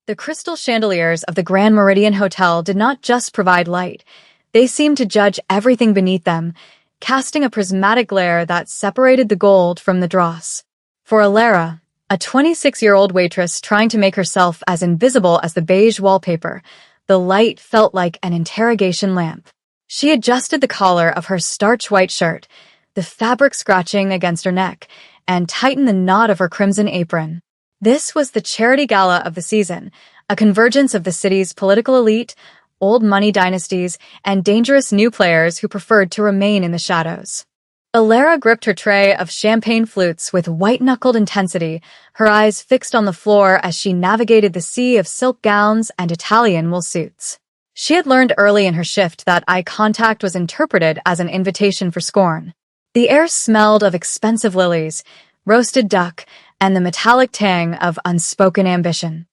The crystal chandeliers of the Grand Meridian Hotel did not just provide light. They seemed to judge everything beneath them, casting a prismatic glare that separated the gold from the dross. For Alara, a 26-year-old waitress trying to make herself as invisible as the beige wallpaper, the light felt like an interrogation lamp. She adjusted the collar of her starch-white shirt, the fabric scratching against her neck, and tightened the knot of her crimson apron. This was the charity gala of the season, a convergence of the city's political elite, old money dynasties, and dangerous new players who preferred to remain in the shadows. Alara gripped her tray of champagne flutes with white-knuckled intensity, her eyes fixed on the floor as she navigated the sea of silk gowns and Italian wool suits. She had learned early in her shift that eye contact was interpreted as an invitation for scorn. The air smelled of expensive lilies, roasted duck, and the metallic tang of unspoken ambition.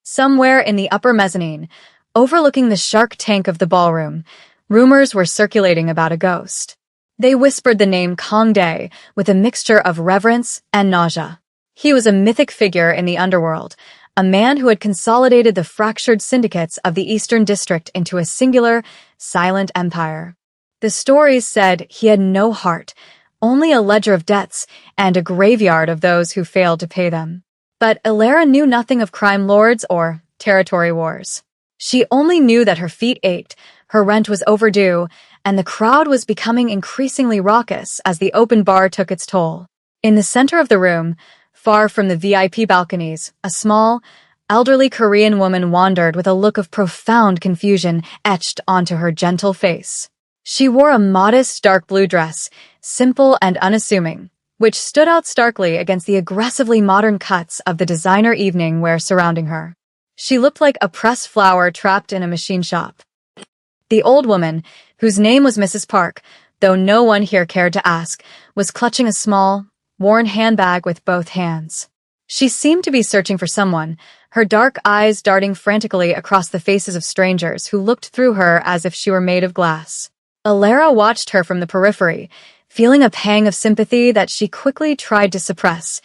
Somewhere in the upper mezzanine, overlooking the shark tank of the ballroom, rumors were circulating about a ghost. They whispered the name Kong Dae with a mixture of reverence and nausea. He was a mythic figure in the underworld, a man who had consolidated the fractured syndicates of the Eastern District into a singular, silent empire. The stories said he had no heart, only a ledger of debts and a graveyard of those who failed to pay them. But Alara knew nothing of crime lords or territory wars. She only knew that her feet ached, her rent was overdue, and the crowd was becoming increasingly raucous as the open bar took its toll. In the center of the room, far from the VIP balconies, a small, elderly Korean woman wandered with a look of profound confusion etched onto her gentle face. She wore a modest dark blue dress, simple and unassuming, which stood out starkly against the aggressively modern cuts of the designer evening wear surrounding her. She looked like a pressed flower trapped in a machine shop. The old woman, whose name was Mrs. Park, though no one here cared to ask, was clutching a small, worn handbag with both hands. She seemed to be searching for someone, her dark eyes darting frantically across the faces of strangers who looked through her as if she were made of glass. Alara watched her from the periphery, feeling a pang of sympathy that she quickly tried to suppress.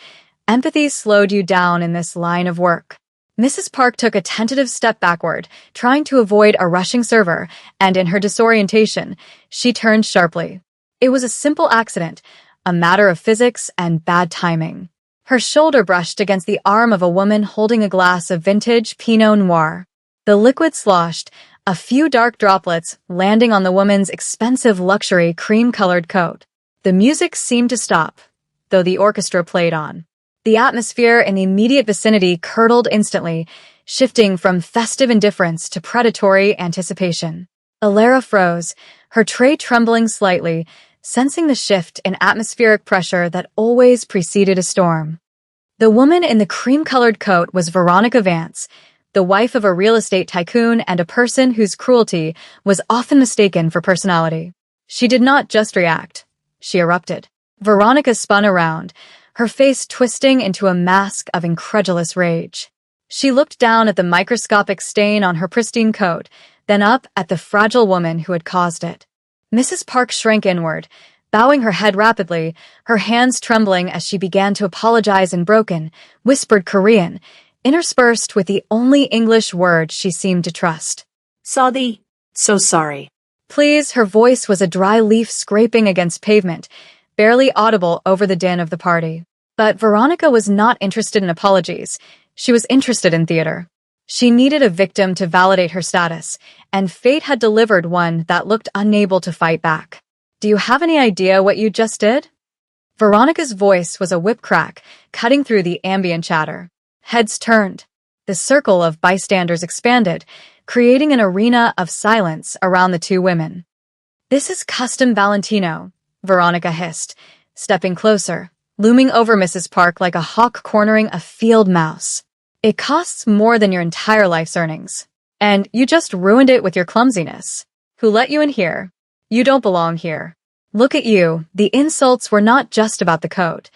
Empathy slowed you down in this line of work. Mrs. Park took a tentative step backward, trying to avoid a rushing server, and in her disorientation, she turned sharply. It was a simple accident, a matter of physics and bad timing. Her shoulder brushed against the arm of a woman holding a glass of vintage Pinot Noir. The liquid sloshed, a few dark droplets landing on the woman's expensive luxury cream-colored coat. The music seemed to stop, though the orchestra played on. The atmosphere in the immediate vicinity curdled instantly, shifting from festive indifference to predatory anticipation. Alara froze, her tray trembling slightly, sensing the shift in atmospheric pressure that always preceded a storm. The woman in the cream-colored coat was Veronica Vance, the wife of a real estate tycoon and a person whose cruelty was often mistaken for personality. She did not just react. She erupted. Veronica spun around, her face twisting into a mask of incredulous rage. She looked down at the microscopic stain on her pristine coat, then up at the fragile woman who had caused it. Mrs. Park shrank inward, bowing her head rapidly, her hands trembling as she began to apologize in broken, whispered Korean, interspersed with the only English word she seemed to trust. Sorry. So sorry. Please, her voice was a dry leaf scraping against pavement, barely audible over the din of the party. But Veronica was not interested in apologies. She was interested in theater. She needed a victim to validate her status, and fate had delivered one that looked unable to fight back. Do you have any idea what you just did? Veronica's voice was a whip crack, cutting through the ambient chatter. Heads turned. The circle of bystanders expanded, creating an arena of silence around the two women. This is custom Valentino, Veronica hissed, stepping closer, looming over Mrs. Park like a hawk cornering a field mouse. It costs more than your entire life's earnings. And you just ruined it with your clumsiness. Who let you in here? You don't belong here. Look at you. The insults were not just about the coat.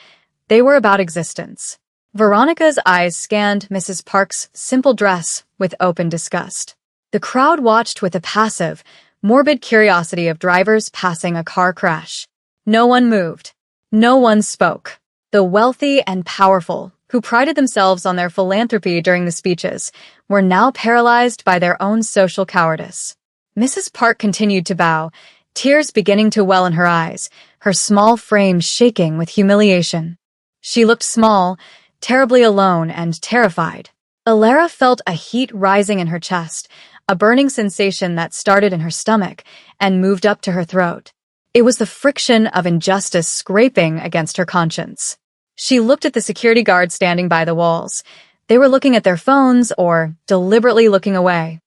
They were about existence. Veronica's eyes scanned Mrs. Park's simple dress with open disgust. The crowd watched with a passive, morbid curiosity of drivers passing a car crash. No one moved. No one spoke. The wealthy and powerful, who prided themselves on their philanthropy during the speeches, were now paralyzed by their own social cowardice. Mrs. Park continued to bow, tears beginning to well in her eyes, her small frame shaking with humiliation. She looked small, terribly alone and terrified. Alara felt a heat rising in her chest, a burning sensation that started in her stomach and moved up to her throat. It was the friction of injustice scraping against her conscience. She looked at the security guards standing by the walls. They were looking at their phones or deliberately looking away.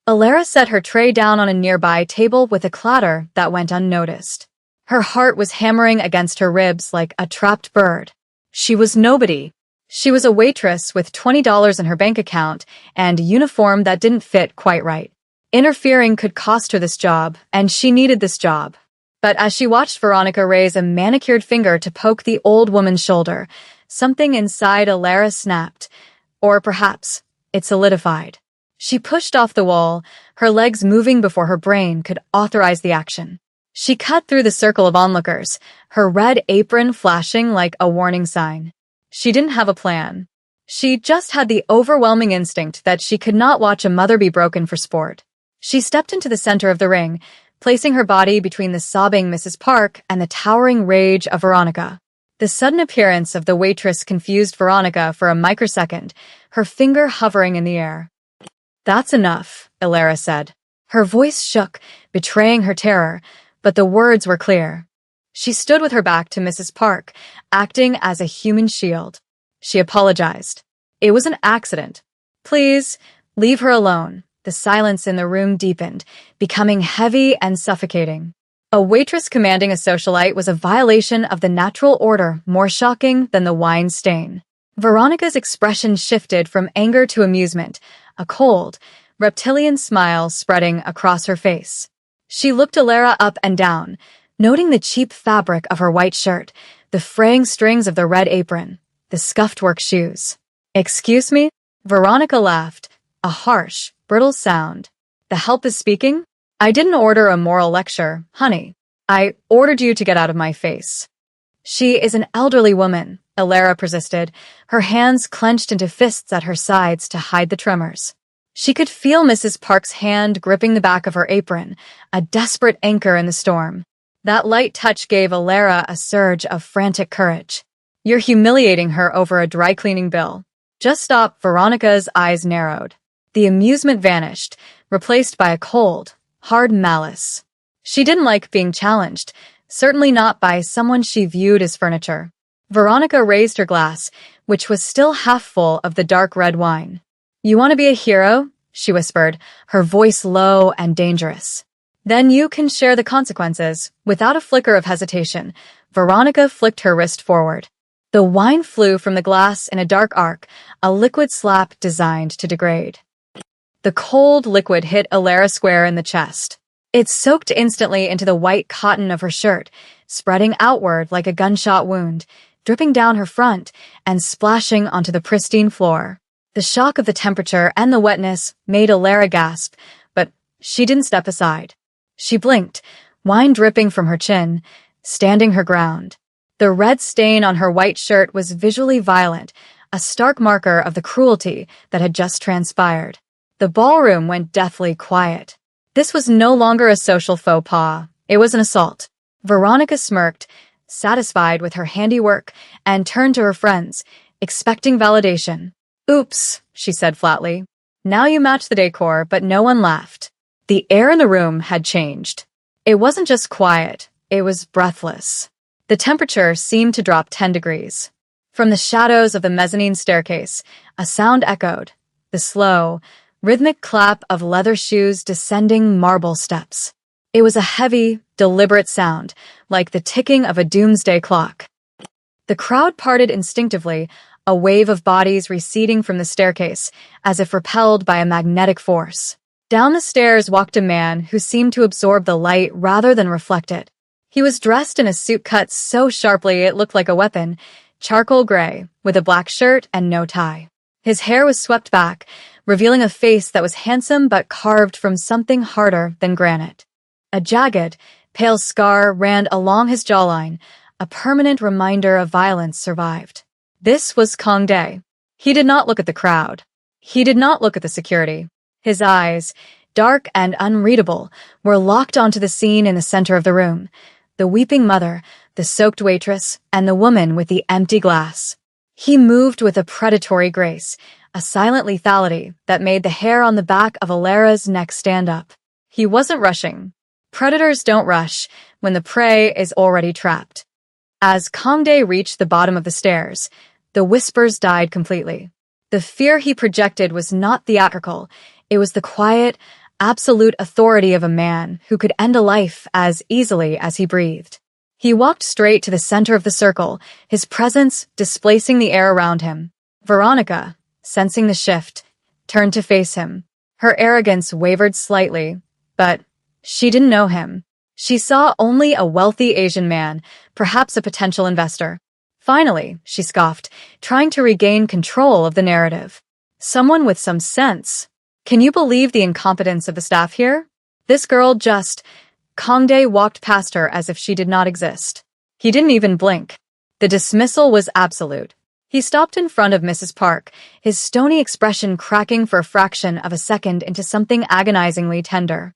Alara set her tray down on a nearby table with a clatter that went unnoticed. Her heart was hammering against her ribs like a trapped bird. She was nobody. She was a waitress with $20 in her bank account and a uniform that didn't fit quite right. Interfering could cost her this job, and she needed this job. But as she watched Veronica raise a manicured finger to poke the old woman's shoulder, something inside Alara snapped. Or perhaps it solidified. She pushed off the wall, her legs moving before her brain could authorize the action. She cut through the circle of onlookers, her red apron flashing like a warning sign. She didn't have a plan. She just had the overwhelming instinct that she could not watch a mother be broken for sport. She stepped into the center of the ring, placing her body between the sobbing Mrs. Park and the towering rage of Veronica. The sudden appearance of the waitress confused Veronica for a microsecond, her finger hovering in the air. "That's enough," Alara said. Her voice shook, betraying her terror, but the words were clear. She stood with her back to Mrs. Park, acting as a human shield. She apologized. "It was an accident. Please, leave her alone." The silence in the room deepened, becoming heavy and suffocating. A waitress commanding a socialite was a violation of the natural order more shocking than the wine stain. Veronica's expression shifted from anger to amusement, a cold, reptilian smile spreading across her face. She looked Alara up and down, noting the cheap fabric of her white shirt, the fraying strings of the red apron, the scuffed work shoes. "Excuse me?" Veronica laughed, a harsh, brittle sound. "The help is speaking? I didn't order a moral lecture, honey. I ordered you to get out of my face." "She is an elderly woman," Alara persisted, her hands clenched into fists at her sides to hide the tremors. She could feel Mrs. Park's hand gripping the back of her apron, a desperate anchor in the storm. That light touch gave Alara a surge of frantic courage. "You're humiliating her over a dry cleaning bill." "Just stop." Veronica's eyes narrowed. The amusement vanished, replaced by a cold, hard malice. She didn't like being challenged, certainly not by someone she viewed as furniture. Veronica raised her glass, which was still half full of the dark red wine. "You want to be a hero?" she whispered, her voice low and dangerous. "Then you can share the consequences." Without a flicker of hesitation, Veronica flicked her wrist forward. The wine flew from the glass in a dark arc, a liquid slap designed to degrade. The cold liquid hit Alara square in the chest. It soaked instantly into the white cotton of her shirt, spreading outward like a gunshot wound, dripping down her front and splashing onto the pristine floor. The shock of the temperature and the wetness made Alara gasp, but she didn't step aside. She blinked, wine dripping from her chin, standing her ground. The red stain on her white shirt was visually violent, a stark marker of the cruelty that had just transpired. The ballroom went deathly quiet. This was no longer a social faux pas. It was an assault. Veronica smirked, satisfied with her handiwork, and turned to her friends, expecting validation. "Oops," she said flatly. "Now you match the decor," but no one laughed. The air in the room had changed. It wasn't just quiet, it was breathless. The temperature seemed to drop 10 degrees. From the shadows of the mezzanine staircase, a sound echoed, the slow, rhythmic clap of leather shoes descending marble steps. It was a heavy, deliberate sound, like the ticking of a doomsday clock. The crowd parted instinctively, a wave of bodies receding from the staircase, as if repelled by a magnetic force. Down the stairs walked a man who seemed to absorb the light rather than reflect it. He was dressed in a suit cut so sharply it looked like a weapon, charcoal gray, with a black shirt and no tie. His hair was swept back, revealing a face that was handsome but carved from something harder than granite. A jagged, pale scar ran along his jawline, a permanent reminder of violence survived. This was Kong Dae. He did not look at the crowd. He did not look at the security. His eyes, dark and unreadable, were locked onto the scene in the center of the room. The weeping mother, the soaked waitress, and the woman with the empty glass. He moved with a predatory grace, a silent lethality that made the hair on the back of Alara's neck stand up. He wasn't rushing. Predators don't rush when the prey is already trapped. As Kong Dae reached the bottom of the stairs, the whispers died completely. The fear he projected was not theatrical. It was the quiet, absolute authority of a man who could end a life as easily as he breathed. He walked straight to the center of the circle, his presence displacing the air around him. Veronica, sensing the shift, turned to face him. Her arrogance wavered slightly, but she didn't know him. She saw only a wealthy Asian man, perhaps a potential investor. Finally, she scoffed, trying to regain control of the narrative. Someone with some sense. Can you believe the incompetence of the staff here? This girl just... Kong Dae walked past her as if she did not exist. He didn't even blink. The dismissal was absolute. He stopped in front of Mrs. Park, his stony expression cracking for a fraction of a second into something agonizingly tender.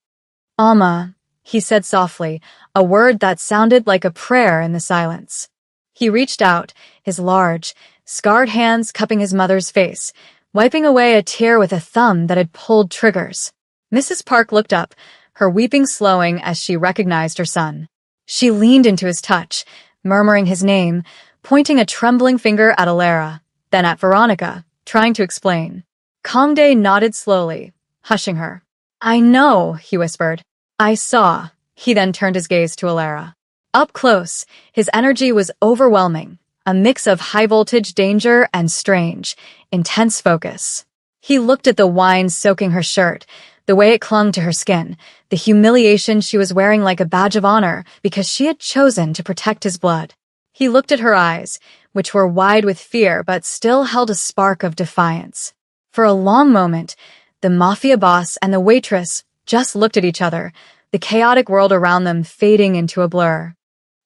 "Alma," he said softly, a word that sounded like a prayer in the silence. He reached out, his large, scarred hands cupping his mother's face, wiping away a tear with a thumb that had pulled triggers. Mrs. Park looked up, her weeping slowing as she recognized her son. She leaned into his touch, murmuring his name, pointing a trembling finger at Alara, then at Veronica, trying to explain. Kong Dae nodded slowly, hushing her. "I know," he whispered. "I saw." He then turned his gaze to Alara. Up close, his energy was overwhelming, a mix of high-voltage danger and strange, intense focus. He looked at the wine soaking her shirt, the way it clung to her skin, the humiliation she was wearing like a badge of honor because she had chosen to protect his blood. He looked at her eyes, which were wide with fear but still held a spark of defiance. For a long moment, the Mafia boss and the waitress just looked at each other, the chaotic world around them fading into a blur.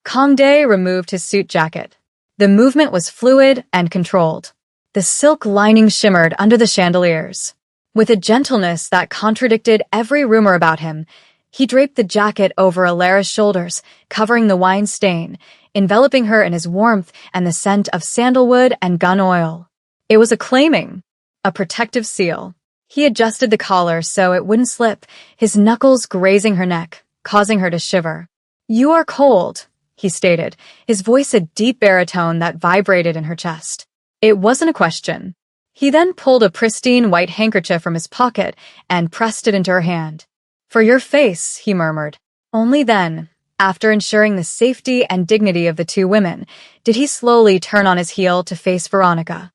Kong Dae removed his suit jacket. The movement was fluid and controlled. The silk lining shimmered under the chandeliers. With a gentleness that contradicted every rumor about him, he draped the jacket over Alara's shoulders, covering the wine stain, enveloping her in his warmth and the scent of sandalwood and gun oil. It was a claiming, a protective seal. He adjusted the collar so it wouldn't slip, his knuckles grazing her neck, causing her to shiver. "You are cold," he stated, his voice a deep baritone that vibrated in her chest. It wasn't a question. He then pulled a pristine white handkerchief from his pocket and pressed it into her hand. "For your face," he murmured. Only then, after ensuring the safety and dignity of the two women, did he slowly turn on his heel to face Veronica.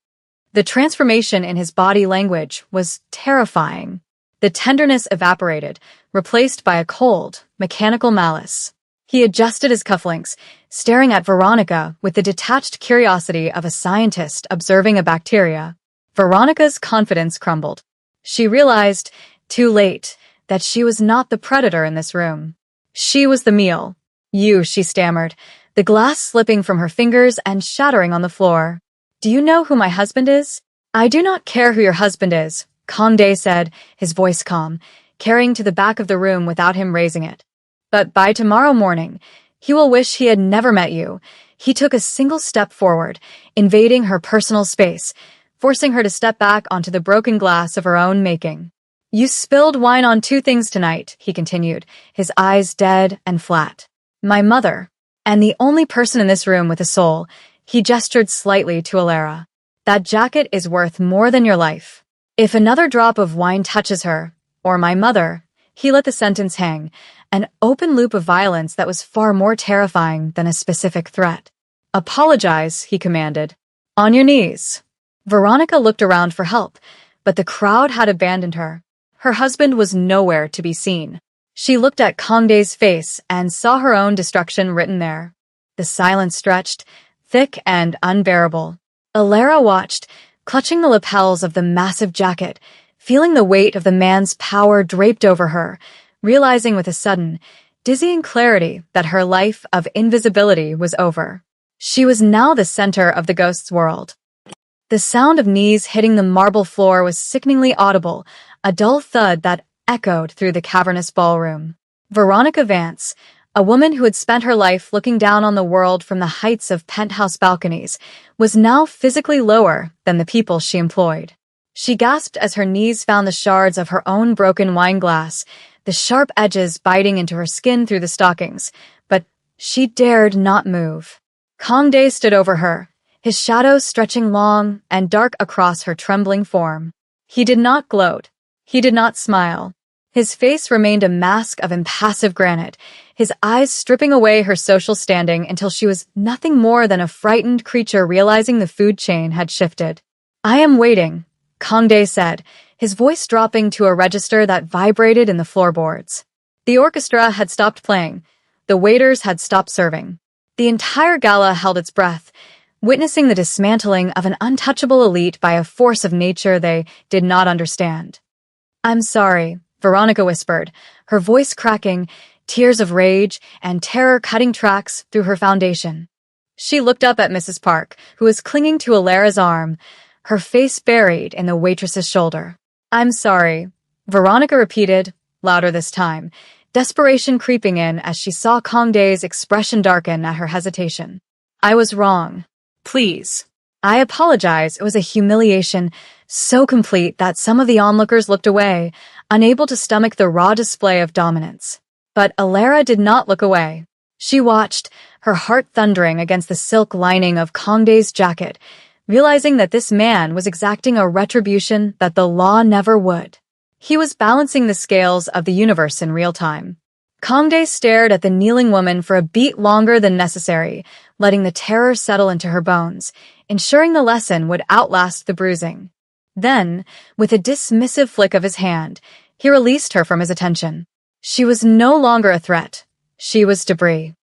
The transformation in his body language was terrifying. The tenderness evaporated, replaced by a cold, mechanical malice. He adjusted his cufflinks, staring at Veronica with the detached curiosity of a scientist observing a bacteria. Veronica's confidence crumbled. She realized, too late, that she was not the predator in this room. She was the meal. "You," she stammered, the glass slipping from her fingers and shattering on the floor. "Do you know who my husband is?" "I do not care who your husband is," Kong Dae said, his voice calm, carrying to the back of the room without him raising it. "But by tomorrow morning, he will wish he had never met you." He took a single step forward, invading her personal space, forcing her to step back onto the broken glass of her own making. "You spilled wine on two things tonight," he continued, his eyes dead and flat. "My mother, and the only person in this room with a soul." He gestured slightly to Alara. "That jacket is worth more than your life. If another drop of wine touches her, or my mother," he let the sentence hang, an open loop of violence that was far more terrifying than a specific threat. "Apologize," he commanded. "On your knees." Veronica looked around for help, but the crowd had abandoned her. Her husband was nowhere to be seen. She looked at Kong Dae's face and saw her own destruction written there. The silence stretched, thick and unbearable. Alara watched, clutching the lapels of the massive jacket, feeling the weight of the man's power draped over her, realizing with a sudden, dizzying clarity that her life of invisibility was over. She was now the center of the ghost's world. The sound of knees hitting the marble floor was sickeningly audible, a dull thud that echoed through the cavernous ballroom. Veronica Vance, a woman who had spent her life looking down on the world from the heights of penthouse balconies, was now physically lower than the people she employed. She gasped as her knees found the shards of her own broken wine glass, the sharp edges biting into her skin through the stockings, but she dared not move. Kangdae stood over her, his shadow stretching long and dark across her trembling form. He did not gloat. He did not smile. His face remained a mask of impassive granite, his eyes stripping away her social standing until she was nothing more than a frightened creature realizing the food chain had shifted. "I am waiting," Kangdae said, his voice dropping to a register that vibrated in the floorboards. The orchestra had stopped playing. The waiters had stopped serving. The entire gala held its breath, witnessing the dismantling of an untouchable elite by a force of nature they did not understand. "I'm sorry," Veronica whispered, her voice cracking, tears of rage and terror cutting tracks through her foundation. She looked up at Mrs. Park, who was clinging to Alara's arm, her face buried in the waitress's shoulder. "I'm sorry," Veronica repeated, louder this time, desperation creeping in as she saw Kangdae's expression darken at her hesitation. "I was wrong. Please." "I apologize." It was a humiliation so complete that some of the onlookers looked away, unable to stomach the raw display of dominance. But Alara did not look away. She watched, her heart thundering against the silk lining of Kangdae's jacket, realizing that this man was exacting a retribution that the law never would. He was balancing the scales of the universe in real time. Kangdae stared at the kneeling woman for a beat longer than necessary, letting the terror settle into her bones, ensuring the lesson would outlast the bruising. Then, with a dismissive flick of his hand, he released her from his attention. She was no longer a threat. She was debris.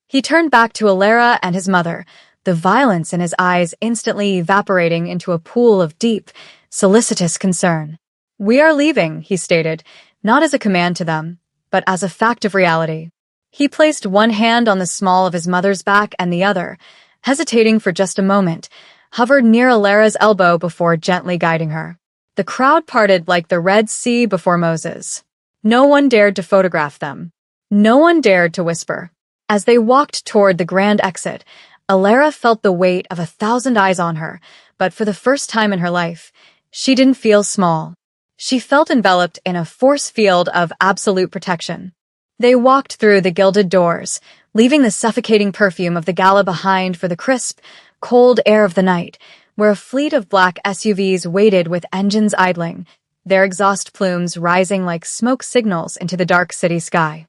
He turned back to Alara and his mother, the violence in his eyes instantly evaporating into a pool of deep, solicitous concern. "We are leaving," he stated, not as a command to them, but as a fact of reality. He placed one hand on the small of his mother's back and the other, hesitating for just a moment, hovered near Alara's elbow before gently guiding her. The crowd parted like the Red Sea before Moses. No one dared to photograph them. No one dared to whisper. As they walked toward the grand exit, Alara felt the weight of 1,000 eyes on her, but for the first time in her life, she didn't feel small. She felt enveloped in a force field of absolute protection. They walked through the gilded doors, leaving the suffocating perfume of the gala behind for the crisp, cold air of the night, where a fleet of black SUVs waited with engines idling, their exhaust plumes rising like smoke signals into the dark city sky.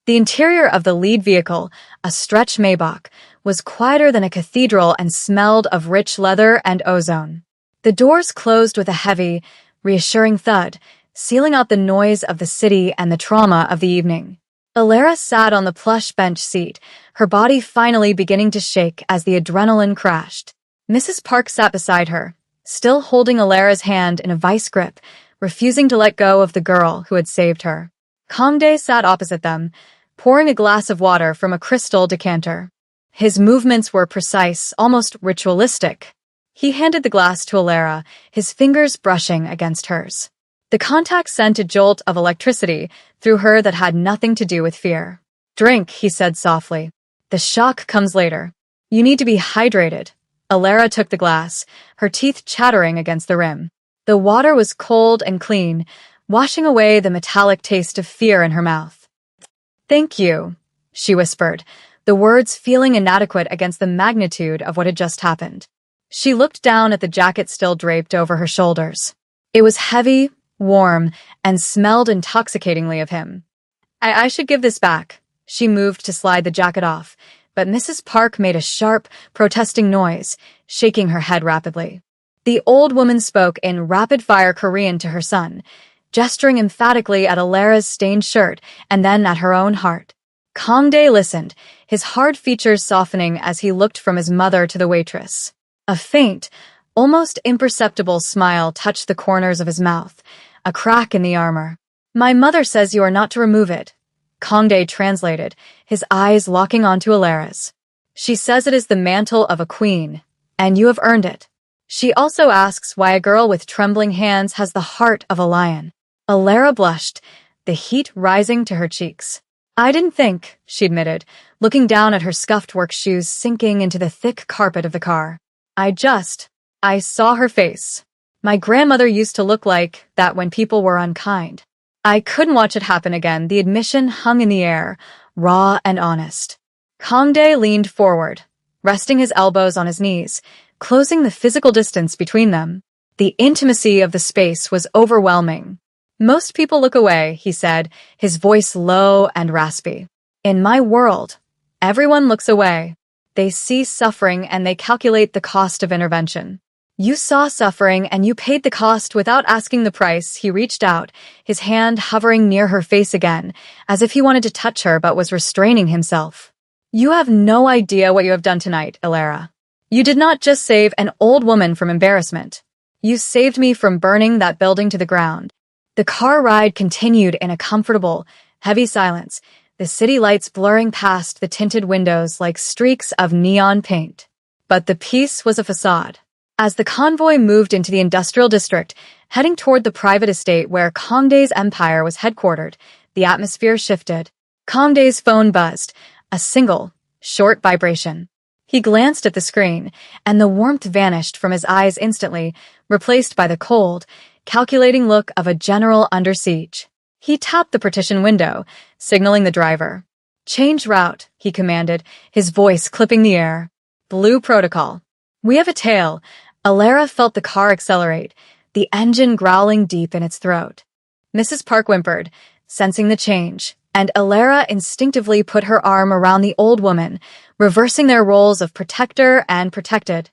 The interior of the lead vehicle, a stretch Maybach, was quieter than a cathedral and smelled of rich leather and ozone. The doors closed with a heavy, reassuring thud, sealing out the noise of the city and the trauma of the evening. Alara sat on the plush bench seat, her body finally beginning to shake as the adrenaline crashed. Mrs. Park sat beside her, still holding Alara's hand in a vice grip, refusing to let go of the girl who had saved her. Kangdae sat opposite them, pouring a glass of water from a crystal decanter. His movements were precise, almost ritualistic. He handed the glass to Alara, his fingers brushing against hers. The contact sent a jolt of electricity through her that had nothing to do with fear. "Drink," he said softly. "The shock comes later. You need to be hydrated." Alara took the glass, her teeth chattering against the rim. The water was cold and clean, washing away the metallic taste of fear in her mouth. "Thank you," she whispered, the words feeling inadequate against the magnitude of what had just happened. She looked down at the jacket still draped over her shoulders. It was heavy, warm, and smelled intoxicatingly of him. I should give this back." She moved to slide the jacket off, but Mrs. Park made a sharp, protesting noise, shaking her head rapidly. The old woman spoke in rapid-fire Korean to her son, gesturing emphatically at Alara's stained shirt and then at her own heart. Kangdae listened, his hard features softening as he looked from his mother to the waitress. A faint, almost imperceptible smile touched the corners of his mouth, a crack in the armor. "My mother says you are not to remove it," Kangdae translated, his eyes locking onto Alara's. "She says it is the mantle of a queen, and you have earned it." She also asks why a girl with trembling hands has the heart of a lion. Alara blushed, the heat rising to her cheeks. I didn't think, she admitted, looking down at her scuffed work shoes sinking into the thick carpet of the car. I saw her face. My grandmother used to look like that when people were unkind. I couldn't watch it happen again. The admission hung in the air, raw and honest. Kangdae leaned forward, resting his elbows on his knees, closing the physical distance between them. The intimacy of the space was overwhelming. Most people look away, he said, his voice low and raspy. In my world, everyone looks away. They see suffering and they calculate the cost of intervention. You saw suffering and you paid the cost without asking the price. He reached out, his hand hovering near her face again, as if he wanted to touch her but was restraining himself. You have no idea what you have done tonight, Alara. You did not just save an old woman from embarrassment. You saved me from burning that building to the ground. The car ride continued in a comfortable, heavy silence, the city lights blurring past the tinted windows like streaks of neon paint. But the peace was a facade. As the convoy moved into the industrial district, heading toward the private estate where Kangdae's empire was headquartered, the atmosphere shifted. Kangdae's phone buzzed, a single, short vibration. He glanced at the screen, and the warmth vanished from his eyes instantly, replaced by the cold, calculating look of a general under siege. He tapped the partition window, signaling the driver. Change route, he commanded, his voice clipping the air. Blue protocol. We have a tail. Alara felt the car accelerate, the engine growling deep in its throat. Mrs. Park whimpered, sensing the change, and Alara instinctively put her arm around the old woman, reversing their roles of protector and protected.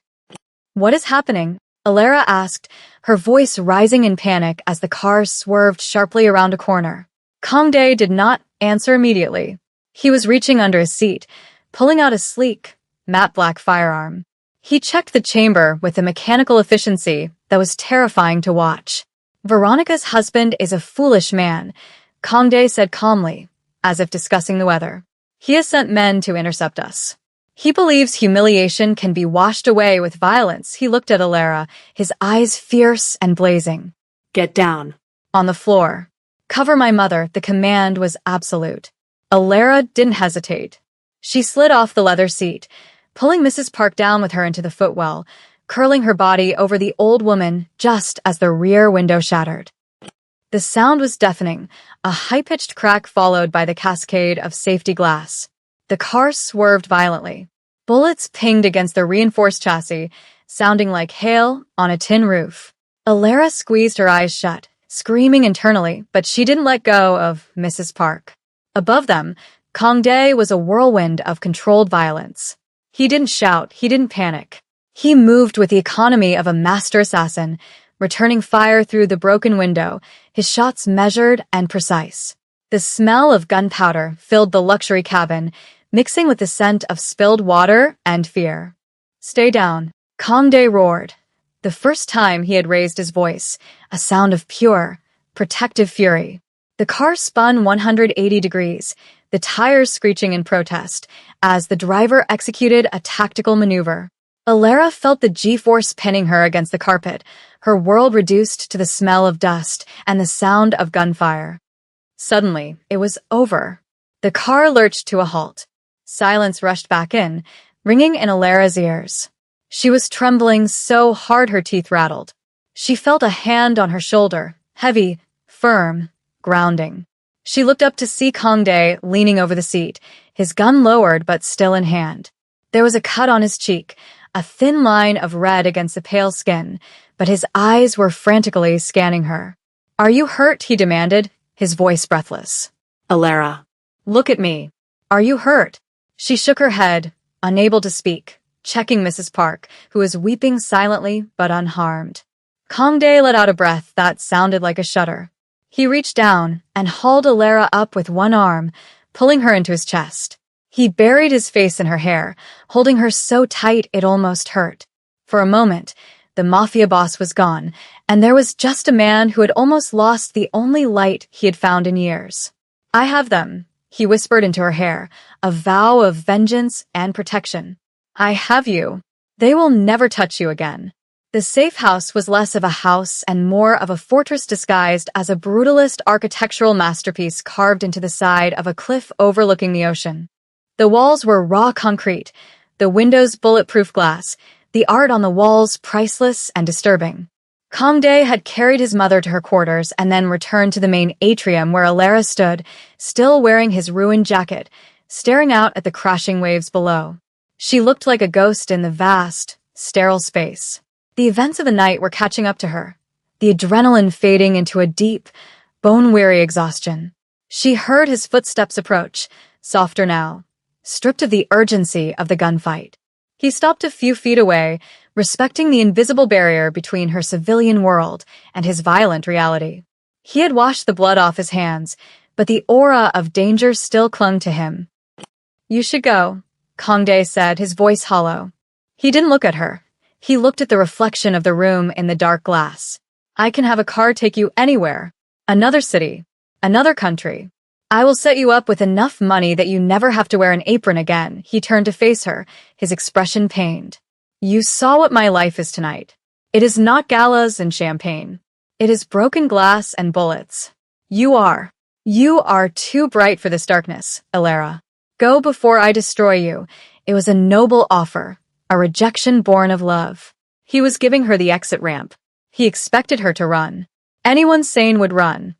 What is happening? Alara asked, her voice rising in panic as the car swerved sharply around a corner. Kangdae did not answer immediately. He was reaching under his seat, pulling out a sleek, matte black firearm. He checked the chamber with a mechanical efficiency that was terrifying to watch. Veronica's husband is a foolish man, Kangdae said calmly, as if discussing the weather. He has sent men to intercept us. He believes humiliation can be washed away with violence. He looked at Alara, his eyes fierce and blazing. Get down. On the floor. Cover my mother. The command was absolute. Alara didn't hesitate. She slid off the leather seat, pulling Mrs. Park down with her into the footwell, curling her body over the old woman just as the rear window shattered. The sound was deafening, a high-pitched crack followed by the cascade of safety glass. The car swerved violently. Bullets pinged against the reinforced chassis, sounding like hail on a tin roof. Alara squeezed her eyes shut, screaming internally, but she didn't let go of Mrs. Park. Above them, Kangdae was a whirlwind of controlled violence. He didn't shout, he didn't panic. He moved with the economy of a master assassin, returning fire through the broken window, his shots measured and precise. The smell of gunpowder filled the luxury cabin, mixing with the scent of spilled water and fear. Stay down, Kangdae roared. The first time he had raised his voice, a sound of pure, protective fury. The car spun 180 degrees, the tires screeching in protest, as the driver executed a tactical maneuver. Alara felt the G-force pinning her against the carpet, her world reduced to the smell of dust and the sound of gunfire. Suddenly, it was over. The car lurched to a halt. Silence rushed back in, ringing in Alara's ears. She was trembling so hard her teeth rattled. She felt a hand on her shoulder, heavy, firm, grounding. She looked up to see Kangdae leaning over the seat, his gun lowered but still in hand. There was a cut on his cheek, a thin line of red against the pale skin, but his eyes were frantically scanning her. Are you hurt? He demanded, his voice breathless. Alara. Look at me. Are you hurt? She shook her head, unable to speak, checking Mrs. Park, who was weeping silently but unharmed. Kangdae let out a breath that sounded like a shudder. He reached down and hauled Alara up with one arm, pulling her into his chest. He buried his face in her hair, holding her so tight it almost hurt. For a moment, the Mafia boss was gone, and there was just a man who had almost lost the only light he had found in years. I have them, he whispered into her hair, a vow of vengeance and protection. I have you. They will never touch you again. The The safe house was less of a house and more of a fortress disguised as a brutalist architectural masterpiece carved into the side of a cliff overlooking the ocean. The walls were raw concrete, the windows bulletproof glass, the art on the walls priceless and disturbing. Kongdae had carried his mother to her quarters and then returned to the main atrium where Alara stood, still wearing his ruined jacket, staring out at the crashing waves below. She looked like a ghost in the vast, sterile space. The events of the night were catching up to her, the adrenaline fading into a deep, bone-weary exhaustion. She heard his footsteps approach, softer now, stripped of the urgency of the gunfight. He stopped a few feet away, respecting the invisible barrier between her civilian world and his violent reality. He had washed the blood off his hands, but the aura of danger still clung to him. "You should go," Kongdae said, his voice hollow. He didn't look at her. He looked at the reflection of the room in the dark glass. "I can have a car take you anywhere. Another city. Another country. I will set you up with enough money that you never have to wear an apron again." He turned to face her, his expression pained. "You saw what my life is tonight. It is not galas and champagne. It is broken glass and bullets. You are too bright for this darkness, Alara. Go before I destroy you." It was a noble offer. A rejection born of love. He was giving her the exit ramp. He expected her to run. Anyone sane would run.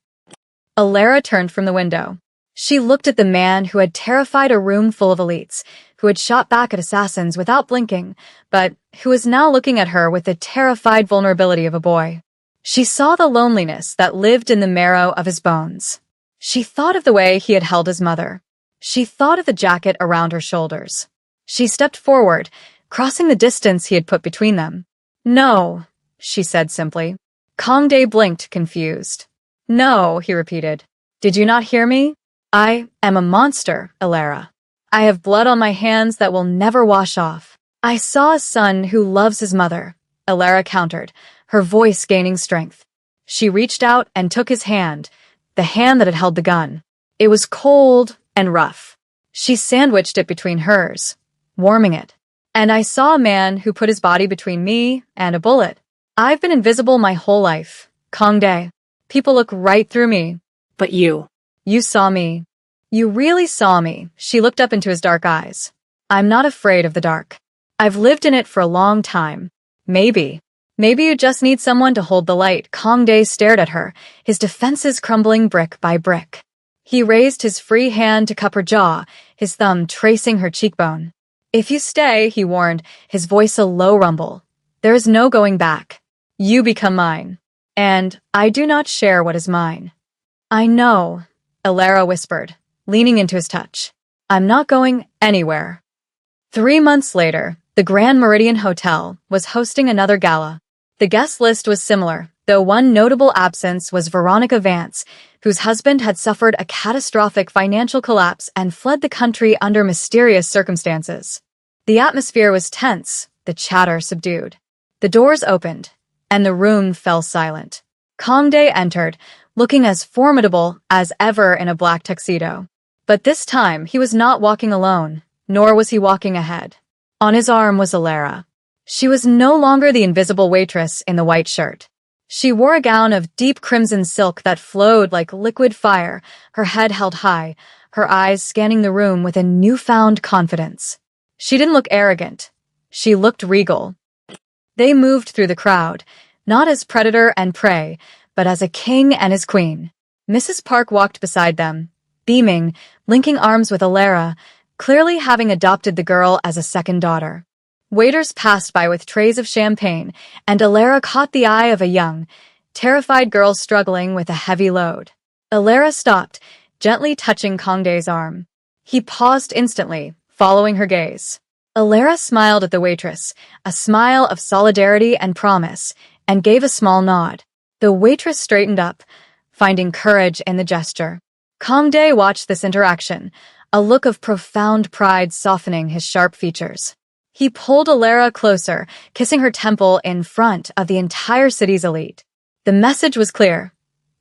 Alara turned from the window. She looked at the man who had terrified a room full of elites, who had shot back at assassins without blinking, but who was now looking at her with the terrified vulnerability of a boy. She saw the loneliness that lived in the marrow of his bones. She thought of the way he had held his mother. She thought of the jacket around her shoulders. She stepped forward, crossing the distance he had put between them. "No," she said simply. Kongdae blinked, confused. "No," he repeated. "Did you not hear me? I am a monster, Alara. I have blood on my hands that will never wash off. I saw a son who loves his mother," Alara countered, her voice gaining strength. She reached out and took his hand, the hand that had held the gun. It was cold and rough. She sandwiched it between hers, warming it. "And I saw a man who put his body between me and a bullet. I've been invisible my whole life, Kongdae. People look right through me. But you saw me. You really saw me." She looked up into his dark eyes. "I'm not afraid of the dark. I've lived in it for a long time. Maybe you just need someone to hold the light." Kongdae stared at her, his defenses crumbling brick by brick. He raised his free hand to cup her jaw, his thumb tracing her cheekbone. "If you stay," he warned, his voice a low rumble, "there is no going back. You become mine. And I do not share what is mine." "I know," Alara whispered, leaning into his touch. "I'm not going anywhere." 3 months later, the Grand Meridian Hotel was hosting another gala. The guest list was similar, though one notable absence was Veronica Vance, whose husband had suffered a catastrophic financial collapse and fled the country under mysterious circumstances. The atmosphere was tense, the chatter subdued. The doors opened, and the room fell silent. Kongdae entered, looking as formidable as ever in a black tuxedo. But this time he was not walking alone, nor was he walking ahead. On his arm was Alara. She was no longer the invisible waitress in the white shirt. She wore a gown of deep crimson silk that flowed like liquid fire, her head held high, her eyes scanning the room with a newfound confidence. She didn't look arrogant. She looked regal. They moved through the crowd, not as predator and prey, but as a king and his queen. Mrs. Park walked beside them, beaming, linking arms with Alara, clearly having adopted the girl as a second daughter. Waiters passed by with trays of champagne, and Alara caught the eye of a young, terrified girl struggling with a heavy load. Alara stopped, gently touching Kongdae's arm. He paused instantly, following her gaze. Alara smiled at the waitress, a smile of solidarity and promise, and gave a small nod. The waitress straightened up, finding courage in the gesture. Kongdae watched this interaction, a look of profound pride softening his sharp features. He pulled Alara closer, kissing her temple in front of the entire city's elite. The message was clear.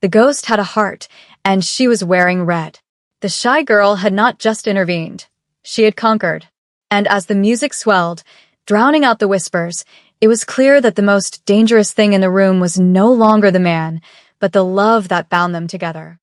The ghost had a heart, and she was wearing red. The shy girl had not just intervened. She had conquered. And as the music swelled, drowning out the whispers, It was clear that the most dangerous thing in the room was no longer the man, but the love that bound them together.